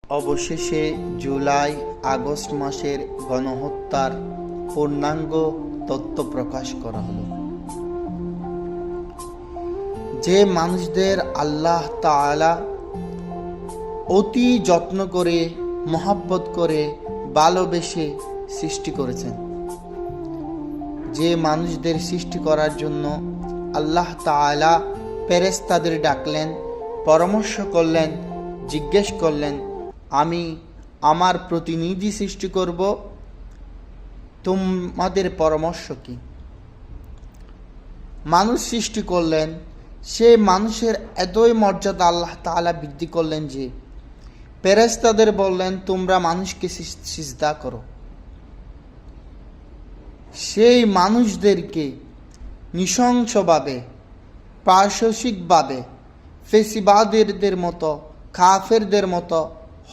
অবশেষে July August মাসের গণহত্যার পূর্ণাঙ্গ তথ্য প্রকাশ করা হলো। যে মানুষদের আল্লাহ তাআলা অতি যত্ন করে, মহব্বত করে, ভালোবেসে সৃষ্টি করেছেন, যে মানুষদের সৃষ্টি করার জন্য আল্লাহ তাআলা ফেরেশতাদের ডাকলেন, পরামর্শ করলেন, জিজ্ঞেস করলেন, আমি আমার প্রতিনিধি সৃষ্টি করব, তোমাদের পরামর্শ কি? মানুষ সৃষ্টি করলেন, সে মানুষের এতই মর্যাদা আল্লাহ তাআলা বৃদ্ধি করলেন যে ফেরেশতাদের বললেন, তোমরা মানুষকে সিজদা করো। সেই মানুষদেরকে নৃশংসভাবে, পাশবিকভাবে, ফেসিবাদীদের মতো, কাফেরদের মতো